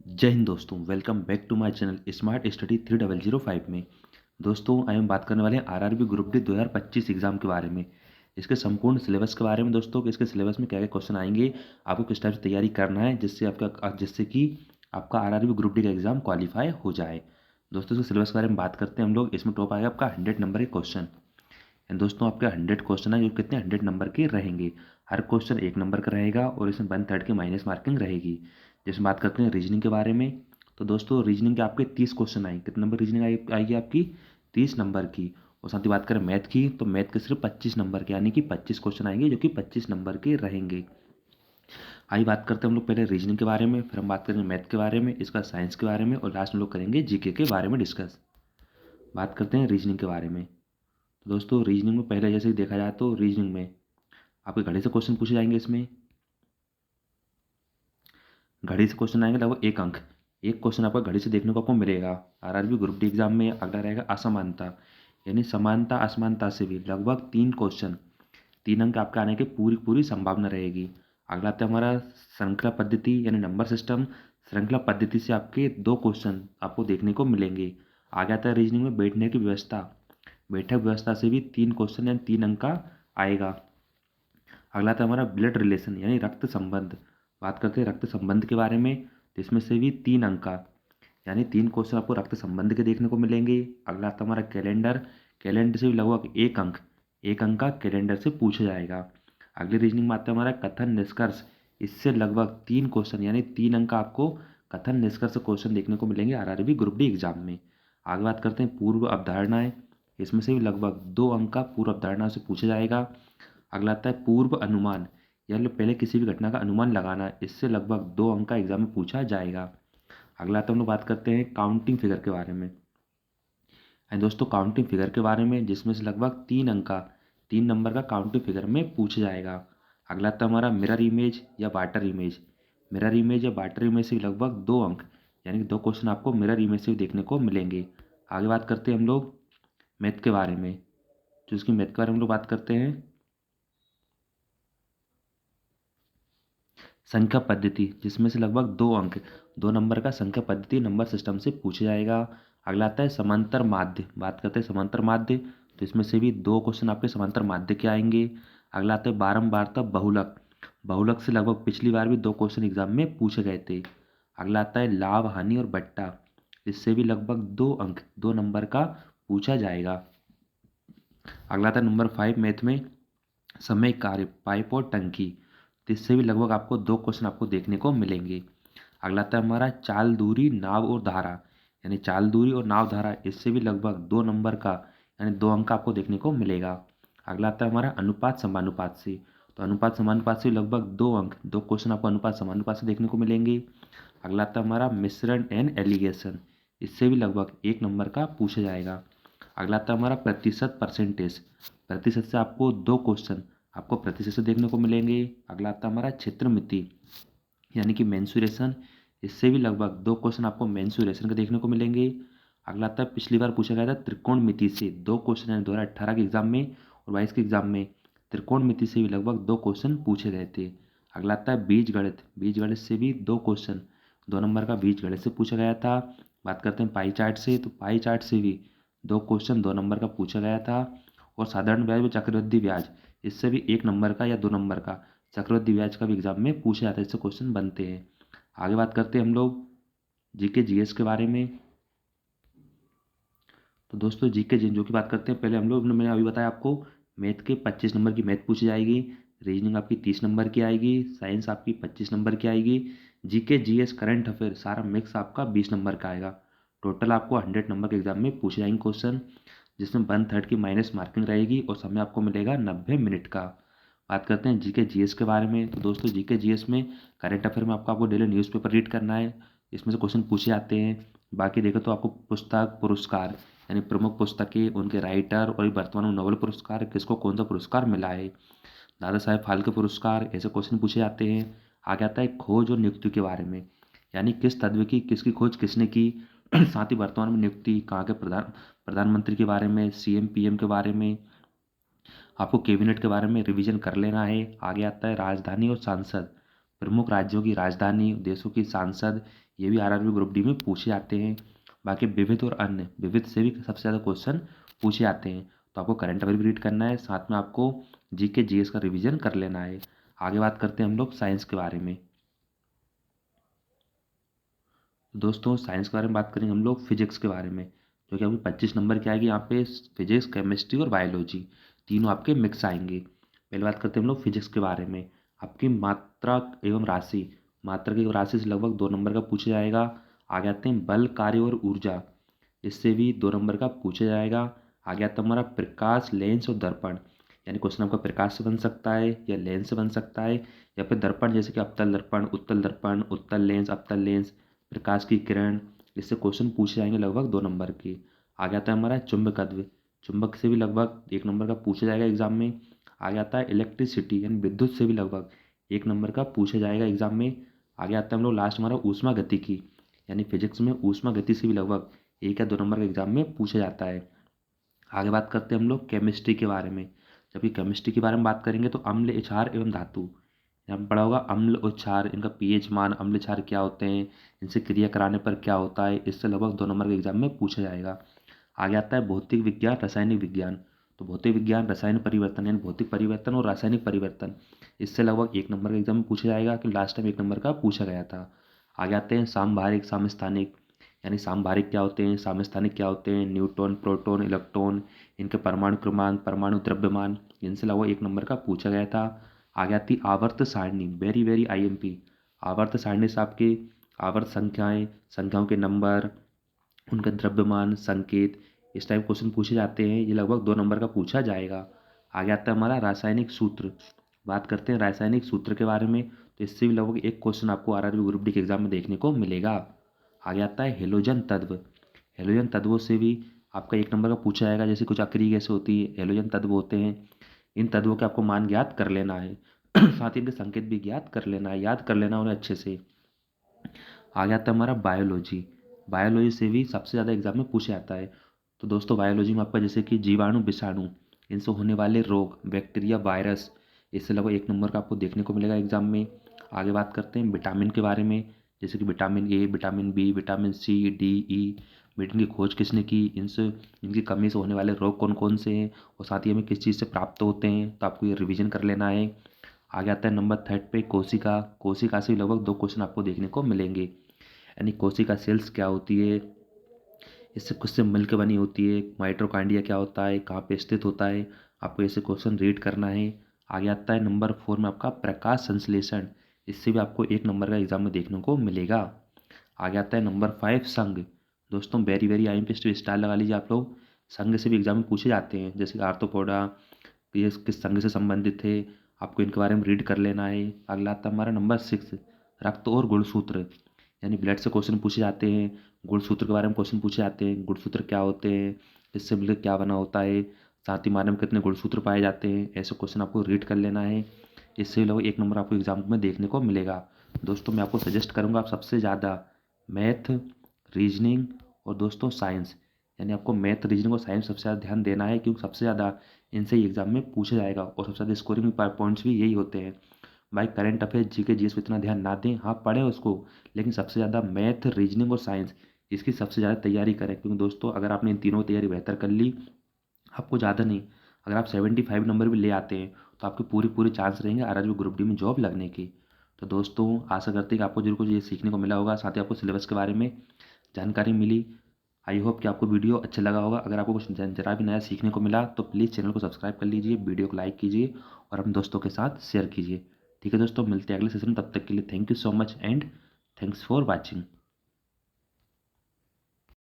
जय हिंद दोस्तों, welcome back to my channel smart study 3005 में। दोस्तों आज हम बात करने वाले हैं आरआरबी ग्रुप डी 2025 एग्जाम के बारे में, इसके संपूर्ण सिलेबस के बारे में। दोस्तों कि इसके सिलेबस में क्या क्या क्वेश्चन आएंगे, आपको किस टाइप से तैयारी करना है जिससे कि आपका आरआरबी ग्रुप डी का एग्जाम क्वालिफाई हो जाए। दोस्तों इसके सिलेबस के बारे में बात करते हैं हम लोग। इसमें टॉप आएगा आपका 100 नंबर के क्वेश्चन। एंड दोस्तों आपके 100 क्वेश्चन है जो कितने 100 नंबर के रहेंगे। हर क्वेश्चन 1 नंबर का रहेगा और इसमें 1/3 की माइनस मार्किंग रहेगी। जैसे बात करते हैं रीजनिंग के बारे में, तो दोस्तों रीजनिंग के आपके 30 क्वेश्चन आएंगे। कितने नंबर रीजनिंग आएगी आपकी? 30 नंबर की। और साथ ही बात करें मैथ की, तो मैथ के सिर्फ 25 नंबर के, यानी कि 25 क्वेश्चन आएंगे जो कि 25 नंबर के रहेंगे। आइए बात करते हैं हम लोग पहले रीजनिंग के बारे में, फिर हम बात करेंगे मैथ के बारे में, इसका साइंस के बारे में, और लास्ट में लोग करेंगे जीके के बारे में डिस्कस। बात करते हैं रीजनिंग के बारे में। तो दोस्तों रीजनिंग में पहले जैसे देखा जाए तो रीजनिंग में आपके घड़ी से क्वेश्चन पूछे जाएंगे। इसमें घड़ी से क्वेश्चन आएंगे लगभग 1 अंक। एक क्वेश्चन आपका घड़ी से देखने को आपको मिलेगा। आरआरबी ग्रुप डी एग्जाम में अगला रहेगा असमानता, यानी समानता असमानता से भी लगभग 3 क्वेश्चन, 3 अंक आपके आने की पूरी पूरी संभावना रहेगी। अगला आता है हमारा श्रृंखला पद्धति यानी नंबर सिस्टम। श्रृंखला पद्धति से आपके 2 क्वेश्चन आपको देखने को मिलेंगे। आगे आता है रीजनिंग में बैठने की व्यवस्था। बैठक व्यवस्था से भी 3 क्वेश्चन यानी 3 अंक का आएगा। अगला था हमारा ब्लड रिलेशन यानी रक्त संबंध। बात करते हैं रक्त संबंध के बारे में, तो इसमें से भी 3 अंक का, यानी 3 क्वेश्चन आपको रक्त संबंध के देखने को मिलेंगे। अगला था हमारा कैलेंडर। कैलेंडर से भी लगभग 1 अंक, 1 अंक का कैलेंडर से पूछा जाएगा। अगले रीजनिंग में आता है हमारा कथन निष्कर्ष। इससे लगभग 3 क्वेश्चन यानी 3 अंक का आपको कथन निष्कर्ष क्वेश्चन देखने को मिलेंगे आरआरबी ग्रुप डी एग्जाम में। आगे बात करते हैं पूर्व अवधारणाएं। इसमें से भी लगभग 2 अंक का पूर्व अवधारणा से पूछा जाएगा। अगला आता है पूर्व अनुमान, यानी पहले किसी भी घटना का अनुमान लगाना। इससे लगभग 2 अंक का एग्जाम में पूछा जाएगा। अगला आता है हम लोग बात करते हैं काउंटिंग फिगर के बारे में। एंड दोस्तों काउंटिंग फिगर के बारे में जिसमें से लगभग 3 अंक का, 3 नंबर का काउंटिंग फिगर में पूछा जाएगा। अगला आता है हमारा मिरर इमेज या वाटर इमेज। मिरर इमेज या वाटर इमेज से लगभग 2 अंक, यानी कि 2 क्वेश्चन आपको मिरर इमेज से देखने को मिलेंगे। आगे बात करते हैं हम लोग मैथ के बारे में। तो इसकी मैथ के बारे में हम लोग बात करते हैं संख्या पद्धति, जिसमें से लगभग 2 अंक, 2 नंबर का संख्या पद्धति नंबर सिस्टम से पूछा जाएगा। अगला आता है समांतर माध्य। बात करते हैं समांतर माध्य, तो इसमें से भी 2 क्वेश्चन आपके समांतर माध्य के आएंगे। अगला आता है बारंबारता बहुलक। बहुलक से लगभग पिछली बार भी 2 क्वेश्चन एग्जाम में पूछे गए थे। अगला आता है लाभ हानि और बट्टा। इससे भी लगभग 2 अंक, 2 नंबर का पूछा जाएगा। अगला आता है नंबर 5 मैथ में समय कार्य पाइप और टंकी। तो इससे भी लगभग आपको 2 क्वेश्चन आपको देखने को मिलेंगे। अगला आता है हमारा चाल दूरी नाव और धारा, यानी चाल दूरी और नाव धारा। इससे भी लगभग 2 नंबर का, यानी 2 अंक आपको देखने को मिलेगा। अगला आता है हमारा अनुपात समानुपात से। तो अनुपात समानुपात से लगभग 2 अंक, 2 क्वेश्चन आपको अनुपात समानुपात से देखने को मिलेंगे। अगला आता है हमारा मिश्रण एंड एलिगेशन। इससे भी लगभग 1 नंबर का पूछा जाएगा। अगला आता है हमारा प्रतिशत परसेंटेज। प्रतिशत से आपको 2 क्वेश्चन आपको प्रतिशत से देखने को मिलेंगे। अगला आता है हमारा क्षेत्रमिति यानी कि मेंसुरेशन। इससे भी लगभग 2 क्वेश्चन आपको मेंसुरेशन के देखने को मिलेंगे। अगला आता है पिछली बार पूछा गया था त्रिकोणमिति से 2 क्वेश्चन, यानी 2018 के एग्जाम में और 22 के एग्जाम में त्रिकोणमिति से भी लगभग 2 क्वेश्चन पूछे गए थे। अगला आता है बीज गणित। बीज गणित से भी 2 क्वेश्चन, 2 नंबर का बीज गणित से पूछा गया था। बात करते हैं पाई चार्ट से, तो पाई चार्ट से भी 2 क्वेश्चन 2 नंबर का पूछा गया था। और साधारण ब्याज में चक्रवृद्धि ब्याज, इससे भी 1 नंबर का या 2 नंबर का चक्रवृद्धि ब्याज का भी एग्जाम में पूछा जाता है, इससे क्वेश्चन बनते हैं। आगे बात करते हैं हम लोग जीके जीएस के बारे में। तो दोस्तों जीके जो की बात करते हैं, पहले हम लोग, मैंने अभी बताया आपको, मैथ के 25 नंबर की मैथ पूछी जाएगी, रीजनिंग आपकी 30 नंबर की आएगी, साइंस आपकी 25 नंबर की आएगी, जीके जीएस करंट अफेयर सारा मिक्स आपका 20 नंबर का आएगा। टोटल आपको 100 नंबर के एग्जाम में पूछे जाएंगे क्वेश्चन, जिसमें 1/3 की माइनस मार्किंग रहेगी और समय आपको मिलेगा 90 मिनट का। बात करते हैं जीके जीएस के बारे में। तो दोस्तों जीके जीएस में करंट अफेयर में आपको डेली न्यूज़पेपर रीड करना है, इसमें से क्वेश्चन पूछे जाते हैं। बाकी देखो तो आपको पुस्तक पुरस्कार, यानी प्रमुख पुस्तकें, उनके राइटर और वर्तमान में नोबेल पुरस्कार किसको कौन सा पुरस्कार मिला है, दादा साहेब फाल्के पुरस्कार, ऐसे क्वेश्चन पूछे जाते हैं। आगे आता है खोज और नियुक्ति के बारे में, यानी किस तत्व की किसकी खोज किसने की साथ ही वर्तमान में नियुक्ति कहाँ के प्रधानमंत्री के बारे में, सीएम पीएम के बारे में, आपको कैबिनेट के बारे में रिवीजन कर लेना है। आगे आता है राजधानी और सांसद। प्रमुख राज्यों की राजधानी, देशों की सांसद, ये भी आरआरबी ग्रुप डी में पूछे जाते हैं। बाकी विविध और अन्य, विविध से भी सबसे ज़्यादा क्वेश्चन पूछे जाते हैं। तो आपको करंट अफेयर भी रीड करना है, साथ में आपको जीके जीएस का रिवीजन कर लेना है। आगे बात करते हैं हम लोग साइंस के बारे में। दोस्तों साइंस के बारे में बात करेंगे हम लोग फिजिक्स के बारे में, जो कि आपकी 25 नंबर की आएगी। यहाँ पे फिजिक्स, केमिस्ट्री और बायोलॉजी तीनों आपके मिक्स आएंगे। पहले बात करते हैं हम लोग फिजिक्स के बारे में। आपकी मात्रा एवं राशि, मात्रा की राशि से लगभग 2 नंबर का पूछा जाएगा। आगे आते हैं बल, कार्य और ऊर्जा, इससे भी 2 नंबर का पूछा जाएगा। आगे आता है हमारा प्रकाश, लेंस और दर्पण, यानी क्वेश्चन आपका प्रकाश से बन सकता है या लेंस से बन सकता है, या फिर दर्पण जैसे कि अवतल दर्पण, उत्तल दर्पण, उत्तल लेंस, अवतल लेंस, प्रकाश की किरण, इससे क्वेश्चन पूछे जाएंगे लगभग 2 नंबर के। आगे आता है हमारा चुंबकत्व, चुंबक से भी लगभग 1 नंबर का पूछा जाएगा एग्जाम में। आगे आता है इलेक्ट्रिसिटी यानी विद्युत से भी लगभग 1 नंबर का पूछा जाएगा एग्जाम में। आगे आता है हम लोग लास्ट हमारा ऊष्मा गतिकी, यानी फिजिक्स में ऊष्मा गति से भी लगभग 1 या 2 नंबर के एग्जाम में पूछा जाता है। आगे बात करते हैं हम लोग केमिस्ट्री के बारे में। जबकि केमिस्ट्री के बारे में बात करेंगे तो अम्ल, क्षार एवं धातु, यहाँ पे पढ़ा होगा अम्ल और क्षार, इनका पीएच मान, अम्ल क्षार क्या होते हैं, इनसे क्रिया कराने पर क्या होता है, इससे लगभग 2 नंबर के एग्जाम में पूछा जाएगा। आगे आता है भौतिक विज्ञान, रासायनिक विज्ञान। तो भौतिक विज्ञान, रसायन परिवर्तन यानी भौतिक परिवर्तन और रासायनिक परिवर्तन, इससे लगभग 1 नंबर के एग्जाम में पूछा जाएगा कि लास्ट टाइम 1 नंबर का पूछा गया था। आगे आते हैं सामभारिक, समस्थानिक, यानी सामभारिक क्या होते हैं, समस्थानिक क्या होते हैं, न्यूट्रॉन, प्रोटॉन, इलेक्ट्रॉन, इनके परमाणु क्रमांक, परमाणु द्रव्यमान, इनसे लगभग 1 नंबर का पूछा गया था। आगे आती आवर्त सारणी, वेरी वेरी आईएमपी। आवर्त सारणी से आपके आवर्त संख्याएं, संख्याओं के नंबर, उनका द्रव्यमान, संकेत, इस टाइप क्वेश्चन पूछे जाते हैं। ये लगभग 2 नंबर का पूछा जाएगा। आगे आता है हमारा रासायनिक सूत्र। बात करते हैं रासायनिक सूत्र के बारे में, तो इससे भी लगभग 1 क्वेश्चन आपको आरआरबी ग्रुप डी के एग्जाम में देखने को मिलेगा। आगे आता है हेलोजन तत्व। हेलोजन तत्वों से भी आपका 1 नंबर का पूछा जाएगा। जैसे कुछ अक्रिय गैसें होती है, हेलोजन तत्व होते हैं, इन तत्वों के आपको मान ज्ञात कर लेना है साथ ही इनके संकेत भी ज्ञात कर लेना है, याद कर लेना उन्हें अच्छे से। आगे आता है हमारा बायोलॉजी। बायोलॉजी से भी सबसे ज़्यादा एग्जाम में पूछा जाता है। तो दोस्तों बायोलॉजी में आपका जैसे कि जीवाणु, विषाणु, इनसे होने वाले रोग, बैक्टीरिया, वायरस, इससे लगभग 1 नंबर का आपको देखने को मिलेगा एग्जाम में। आगे बात करते हैं विटामिन के बारे में, जैसे कि vitamin A, vitamin B, vitamin C, D, E, vitamin की खोज किसने की, इनसे इनकी कमी से होने वाले रोग कौन कौन से हैं और साथ ही हमें किस चीज़ से प्राप्त होते हैं, तो आपको ये रिवीजन कर लेना है। आगे आता है नंबर 3 पे कोशिका। कोशिका से लगभग 2 क्वेश्चन आपको देखने को मिलेंगे, यानी कोशिका सेल्स क्या होती है, इससे किससे मिलकर बनी होती है, माइटोकॉन्ड्रिया क्या होता है, कहाँ पे स्थित होता है, आपको ऐसे क्वेश्चन रीड करना है। आगे आता है नंबर 4 में आपका प्रकाश संश्लेषण, इससे भी आपको 1 नंबर का एग्जाम में देखने को मिलेगा। आगे आता है नंबर 5 संघ। दोस्तों वेरी वेरी आई स्टार लगा लीजिए आप लोग, संघ से भी एग्जाम में पूछे जाते हैं, जैसे कि आर्थ्रोपोडा, ये किस संघ से संबंधित है, आपको इनके बारे में रीड कर लेना है। अगला आता है हमारा नंबर 6 रक्त और गुणसूत्र, यानी ब्लड से क्वेश्चन पूछे जाते हैं, गुणसूत्र के बारे में क्वेश्चन पूछे जाते हैं, गुणसूत्र क्या होते हैं, इससे मिलकर क्या बना होता है, साथ ही मानव में कितने गुणसूत्र पाए जाते हैं, ऐसे क्वेश्चन आपको रीड कर लेना है। इससे लगभग 1 नंबर आपको एग्जाम में देखने को मिलेगा। दोस्तों मैं आपको सजेस्ट करूँगा आप सबसे ज़्यादा मैथ, रीजनिंग और दोस्तों साइंस, यानी आपको मैथ, रीजनिंग और साइंस सबसे ज़्यादा ध्यान देना है, क्योंकि सबसे ज़्यादा इनसे ही एग्जाम में पूछा जाएगा और सबसे ज़्यादा स्कोरिंग पॉइंट्स भी यही होते हैं। भाई करंट अफेयर, जीके, जीएस पे इतना ध्यान ना दें, हाँ पढ़ें उसको, लेकिन सबसे ज़्यादा मैथ, रीजनिंग और साइंस, इसकी सबसे ज़्यादा तैयारी करें। क्योंकि दोस्तों अगर आपने इन तीनों की तैयारी बेहतर कर ली, आपको ज़्यादा नहीं, अगर आप 75 नंबर भी ले आते हैं तो आपके पूरी पूरी चांस रहेंगे आरआरबी ग्रुप डी में जॉब लगने की। तो दोस्तों आशा करते हैं कि आपको जरूर कुछ ये सीखने को मिला होगा, साथ ही आपको सिलेबस के बारे में जानकारी मिली। आई होप कि आपको वीडियो अच्छा लगा होगा। अगर आपको कुछ जरा भी नया सीखने को मिला तो प्लीज़ चैनल को सब्सक्राइब कर लीजिए, वीडियो को लाइक कीजिए और अपने दोस्तों के साथ शेयर कीजिए। ठीक है दोस्तों, मिलते हैं अगले सेशन में, तब तक के लिए thank you so much and thanks for watching.